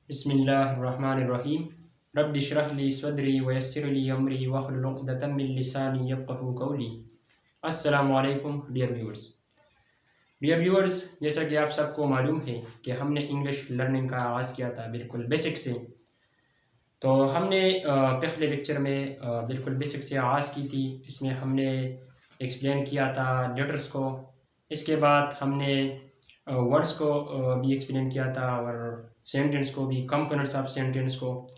बिस्मिल्लाहिर्रहमानिर्रहीम रब्बि इश्रह ली सदरी वयस्सिर ली अमरी वहलुल उक़दतम मिन लिसानी यफ़क़हू क़ौली। अस्सलामु अलैकुम डियर व्यूअर्स, जैसा कि आप सबको मालूम है कि हमने इंग्लिश लर्निंग का आगाज़ किया था बिल्कुल बेसिक से। तो हमने पहले लेक्चर में बिल्कुल बेसिक से आगाज़ की थी। इसमें हमने एक्सप्लेन किया था लेटर्स को। इसके बाद हमने वर्ड्स को भी एक्सप्लेन किया था और सेंटेंस को भी, कंपोनेंट्स ऑफ सेंटेंस को।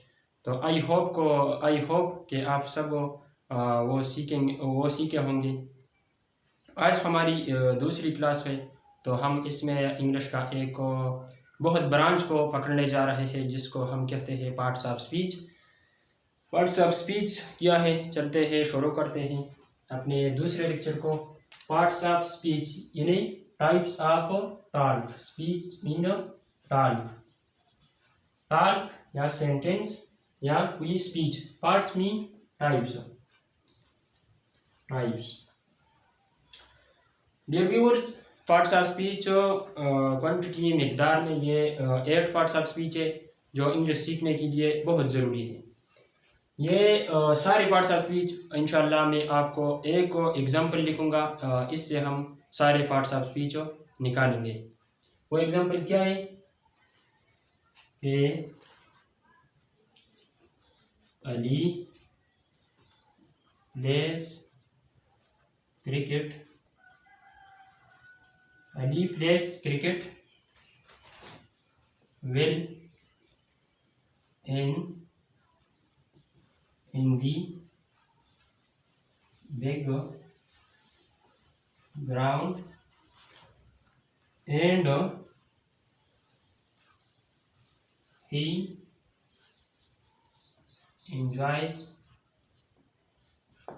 तो आई होप कि आप सब वो सीखे होंगे। आज हमारी दूसरी क्लास है, तो हम इसमें इंग्लिश का एक बहुत ब्रांच को पकड़ने जा रहे हैं जिसको हम कहते हैं parts of speech. Parts of speech क्या है, चलते हैं, शुरू करते हैं अपने दूसरे लेक्चर को। पार्ट्स ऑफ स्पीच यानी types of talk. Speech mean talk या सेंटेंस या कोई speech. Parts mean types. Dear viewers, parts of speech quantity मिकदार में ये 8 पार्ट्स ऑफ स्पीच है जो इंग्लिश सीखने के लिए बहुत ज़रूरी है। ये सारे पार्ट्स ऑफ स्पीच इंशाल्लाह मैं आपको एक एग्जांपल लिखूंगा, इससे हम सारे पार्ट्स ऑफ स्पीच निकालेंगे। वो एग्जांपल क्या है कि Ali plays cricket. Ali plays cricket well in the big ground and he enjoys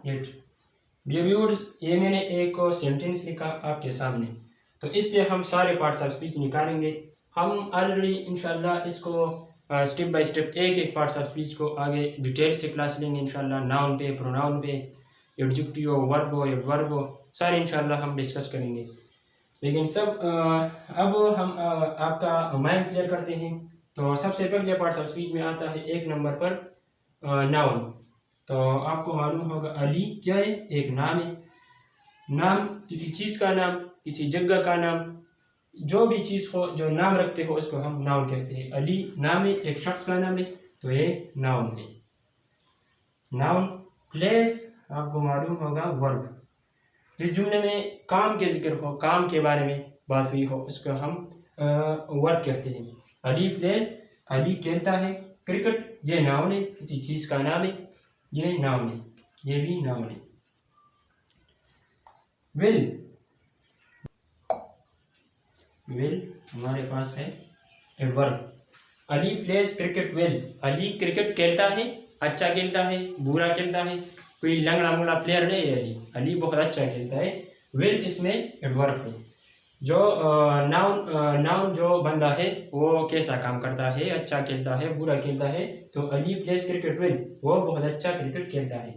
it। Dear viewers, ये मैंने एक सेंटेंस लिखा आपके सामने, तो इससे हम सारे पार्ट्स ऑफ स्पीच निकालेंगे। हम ऑलरेडी इंशाल्लाह इसको स्टेप बाय स्टेप एक पार्ट्स ऑफ स्पीच को आगे डिटेल से क्लास लेंगे इंशाल्लाह। नाउन पे, प्रोनाउन पे, एडजेक्टिव, वर्ब, एडवर्ब, सारे इंशाल्लाह हम डिस्कस करेंगे। लेकिन अब हम आपका माइंड क्लियर करते हैं। तो सबसे पहले पार्ट्स ऑफ स्पीच में आता है एक नंबर पर नाउन। तो आपको मालूम होगा अली क्या है, एक नाम है। नाम किसी चीज़ का नाम, किसी जगह का नाम, जो भी चीज़ हो जो नाम रखते हो उसको हम नाउन कहते हैं। अली नाम है, एक शख्स का नाम है, तो ये नाउन है। नाउन। प्लेस आपको मालूम होगा वर्ब। जिस जुमले में काम के जिक्र हो, काम के बारे में बात हुई हो, उसको हम वर्ब कहते हैं। अली प्लेस, अली खेलता है क्रिकेट, ये नाउन है, किसी चीज़ का नाम है, ये नाउन है, ये भी नाउन है। विल हमारे पास है adverb. Ali plays cricket well. Ali cricket खेलता है, अच्छा खेलता है, बुरा खेलता है, कोई लंगड़ा मुंगड़ा प्लेयर नहीं है। अली बहुत अच्छा खेलता है। वेल इसमें एडवर्ब है। जो नाउन जो बंदा है वो कैसा काम करता है, अच्छा खेलता है, बुरा खेलता है, तो अली प्लेज क्रिकेट वेल, वो बहुत अच्छा क्रिकेट खेलता है।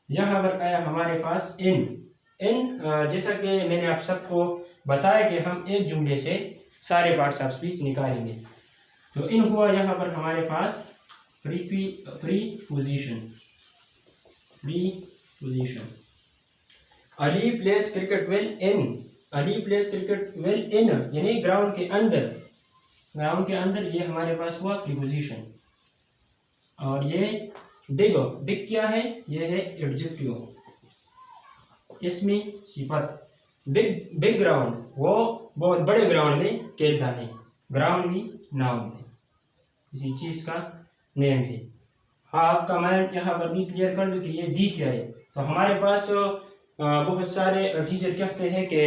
यहाँ पर आया हमारे पास इन। जैसा कि मैंने आप सबको बताया कि हम एक जुमले से सारे पार्ट्स ऑफ स्पीच निकालेंगे। तो इन हुआ यहाँ पर हमारे पास preposition. Ali plays cricket well in. Ali plays cricket well in यानी ग्राउंड के अंदर। ग्राउंड के अंदर, ये हमारे पास हुआ प्रीपोजिशन। और ये बिग क्या है, ये है एडजेक्टिव, इसमें सिफत। बिग ग्राउंड, वो बहुत बड़े ग्राउंड में खेलता है। ग्राउंड भी नाउन है, किसी चीज़ का नेम है। हाँ, आपका माइंड यहाँ पर भी क्लियर कर दो कि ये दी क्या है। तो हमारे पास बहुत सारे टीचर कहते हैं कि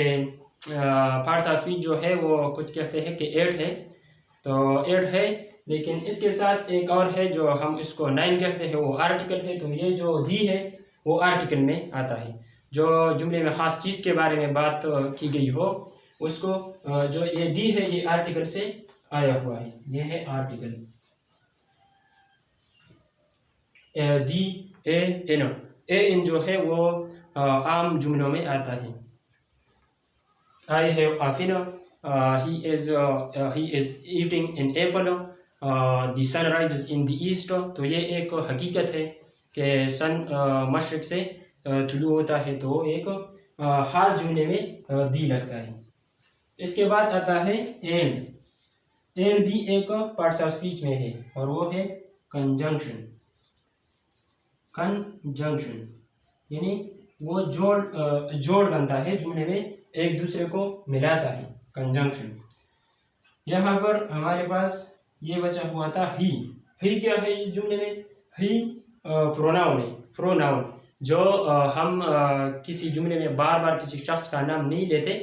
पार्ट्स ऑफ स्पीच जो है वो कुछ कहते हैं कि 8 है, तो 8 है, लेकिन इसके साथ एक और है जो हम इसको 9 कहते हैं, वो आर्टिकल है। तो ये जो दी है वो आर्टिकल में आता है। जो जुमले में ख़ास चीज़ के बारे में बात की गई हो उसको, जो ये दी है ये आर्टिकल से आया हुआ है, ये है आर्टिकल। दी, ए इन जो है वो आम जुमलों में आता है। I have a dinner, he is eating an apple, the sun rises in the east, तो ये एक हकीकत है कि सन मशरिक से तुलू होता है, तो एक खास जुमले में दी लगता है। इसके बाद आता है एंड। एंड भी एक पार्ट्स ऑफ स्पीच में है और वो है कंजंक्शन। कंजंक्शन यानी वो जोड़ बनता है जुमले में, एक दूसरे को मिलाता है, कंजंक्शन। यहाँ पर हमारे पास ये बचा हुआ था ही। ही क्या है इस जुमले में? ही प्रोनाउन है, प्रोनाउन जो हम किसी जुमले में बार बार किसी शख्स का नाम नहीं लेते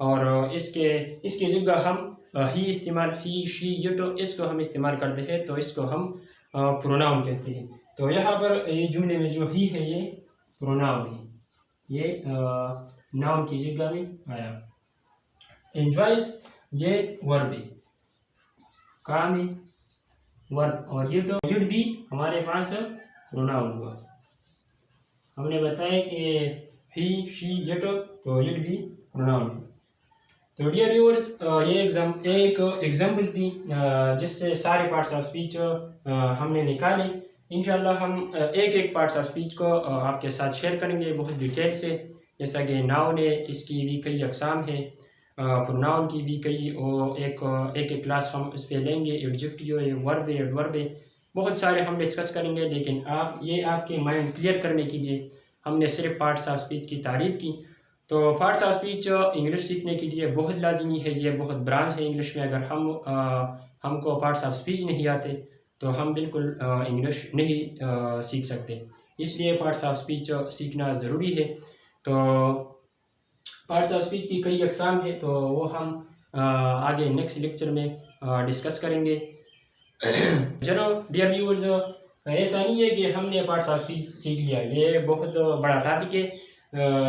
और इसके जगह हम ही इस्तेमाल, ही शी इट, इसको हम इस्तेमाल करते हैं, तो इसको हम प्रोनाउन कहते हैं। तो यहाँ पर ये जुमले में जो ही है ये प्रोनाउन है, ये नाउन की जगह में आया। एंजॉयज ये वर्ब है, काम है वर्ब, और युड भी हमारे पास प्रोनाउन हुआ। हमने बताया कि ही शी इट, तो युड भी प्रोनाउन है। तो डियर व्यूअर्स, ये एक एग्जाम्पल थी जिससे सारे पार्ट्स ऑफ स्पीच हमने निकाले। इंशाल्लाह हम एक एक पार्ट्स ऑफ स्पीच को आपके साथ शेयर करेंगे बहुत डिटेल से। जैसा कि नाउन है, इसकी भी कई अकसाम है, प्रोनाउन की भी कई, और एक क्लास हम इस पर लेंगे। एडजेक्टिव है, वर्ब है, एडवर्ब है, बहुत सारे हम डिस्कस करेंगे। लेकिन आपके माइंड क्लियर करने के लिए हमने सिर्फ पार्ट्स ऑफ स्पीच की तारीफ की। तो पार्ट्स ऑफ स्पीच इंग्लिश सीखने के लिए बहुत लाजमी है, ये बहुत ब्रांच है इंग्लिश में। अगर हमको पार्ट्स ऑफ स्पीच नहीं आते तो हम बिल्कुल इंग्लिश नहीं सीख सकते, इसलिए पार्ट्स ऑफ स्पीच सीखना ज़रूरी है। तो पार्ट्स ऑफ स्पीच की कई अकसाम है, तो वो हम आगे नेक्स्ट लेक्चर में डिस्कस करेंगे। चलो डियर व्यूअर्स, ऐसा नहीं है कि हमने पार्ट्स ऑफ स्पीच सीख लिया, ये बहुत बड़ा टॉपिक है,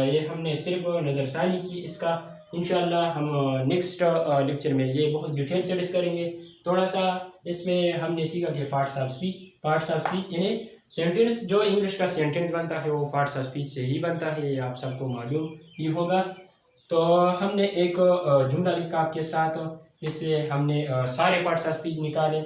ये हमने सिर्फ नज़रसानी की इसका। इंशाल्लाह हम नेक्स्ट लेक्चर में ये बहुत डिटेल से डिस्कस करेंगे। थोड़ा सा इसमें हमने सीखा कि पार्ट्स ऑफ स्पीच यानी सेंटेंस, जो इंग्लिश का सेंटेंस बनता है वो पार्ट्स ऑफ स्पीच से ही बनता है, ये आप सबको मालूम ही होगा। तो हमने एक जुमला लिखा आपके साथ, इससे हमने सारे पार्ट्स ऑफ स्पीच निकाले।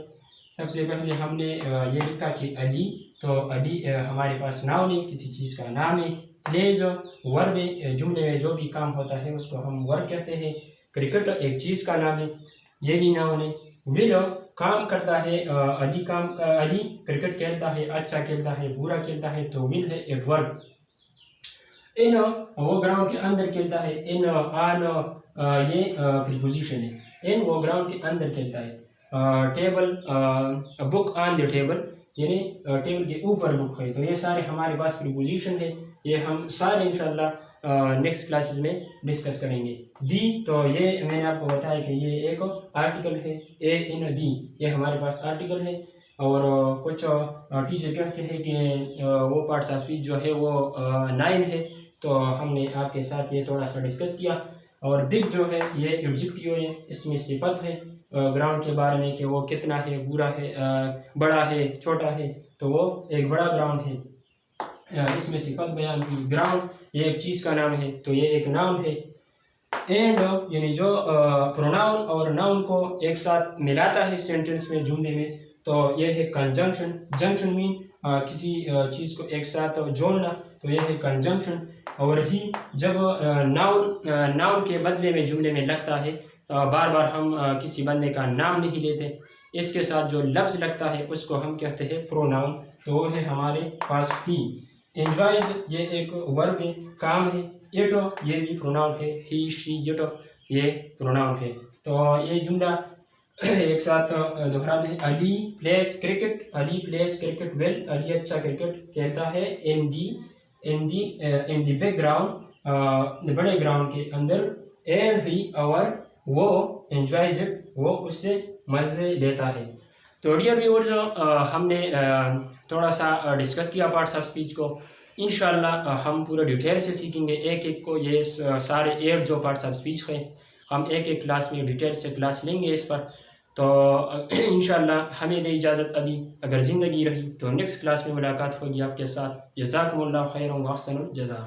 सबसे पहले हमने ये लिखा कि अली, तो अली हमारे पास नाउन है, किसी चीज़ का नाम है। प्लेज वर्ब है, जुमले में जो भी काम होता है उसको हम वर्ब कहते हैं। क्रिकेट एक चीज़ का नाम है, ये भी नाउन है। विल काम करता है, अली क्रिकेट खेलता है, अच्छा खेलता है, बुरा खेलता है, तो विल है एडवर्ब। इन वो ग्राउंड के अंदर खेलता है, इन ऑन ये प्रीपोजिशन है। इन वो ग्राउंड के अंदर खेलता है। Table book on the table यानी टेबल के ऊपर बुक है, तो ये सारे हमारे पास प्रीपोजिशन है, ये हम सारे इंशाल्लाह नेक्स्ट क्लासेस में डिस्कस करेंगे। दी, तो ये मैंने आपको बताया कि ये एक आर्टिकल है, ए इन दी ये हमारे पास आर्टिकल है। और कुछ टीचर कहते हैं कि वो पार्ट्स ऑफ स्पीच जो है वो 9 है, तो हमने आपके साथ ये थोड़ा सा डिस्कस किया। और बिग जो है ये एडजेक्टिव है, इसमें सिफत है ग्राउंड के बारे में कि वो कितना है, बुरा है, बड़ा है, छोटा है, तो वो एक बड़ा ग्राउंड है, इसमें सिफत बयान की। ग्राउंड ये एक चीज़ का नाम है, तो ये एक नाउन है। एंड यानी जो प्रोनाउन और नाउन को एक साथ मिलाता है सेंटेंस में, जुमले में, तो ये है कंजंक्शन। जंक्शन मीन किसी चीज़ को एक साथ जोड़ना, तो ये है कंजंक्शन। और ही जब नाउन के बदले में जुमले में लगता है, बार बार हम किसी बंदे का नाम नहीं लेते, इसके साथ जो लफ्ज़ लगता है उसको हम कहते हैं प्रोनाउन, तो वो है हमारे पास ही। एंजॉयज ये एक वर्ब है, काम है। इट ये भी प्रोनाउन है, ही शी इट ये प्रोनाउन है। तो ये जुमला एक साथ दोहराते हैं। Ali plays cricket, Ali plays cricket well, Ali अच्छा क्रिकेट खेलता है। इन दी बैकग्राउंड बड़े ग्राउंड के अंदर। एंड ही और वो एंजॉयज इट वो उससे मज़े लेता है। तो डियर व्यूअर्स, हमने थोड़ा सा डिस्कस किया पार्ट्स ऑफ स्पीच को। इंशाल्लाह हम पूरे डिटेल से सीखेंगे एक एक को, ये सारे 8 जो पार्ट्स ऑफ स्पीच हैं हम एक एक क्लास में डिटेल से क्लास लेंगे इस पर। तो इंशाल्लाह हमें दे इजाज़त अभी, अगर ज़िंदगी रही तो नेक्स्ट क्लास में मुलाकात होगी आपके साथ। जज़ाकुमुल्लाह खैरन व अहसनुल जज़ा।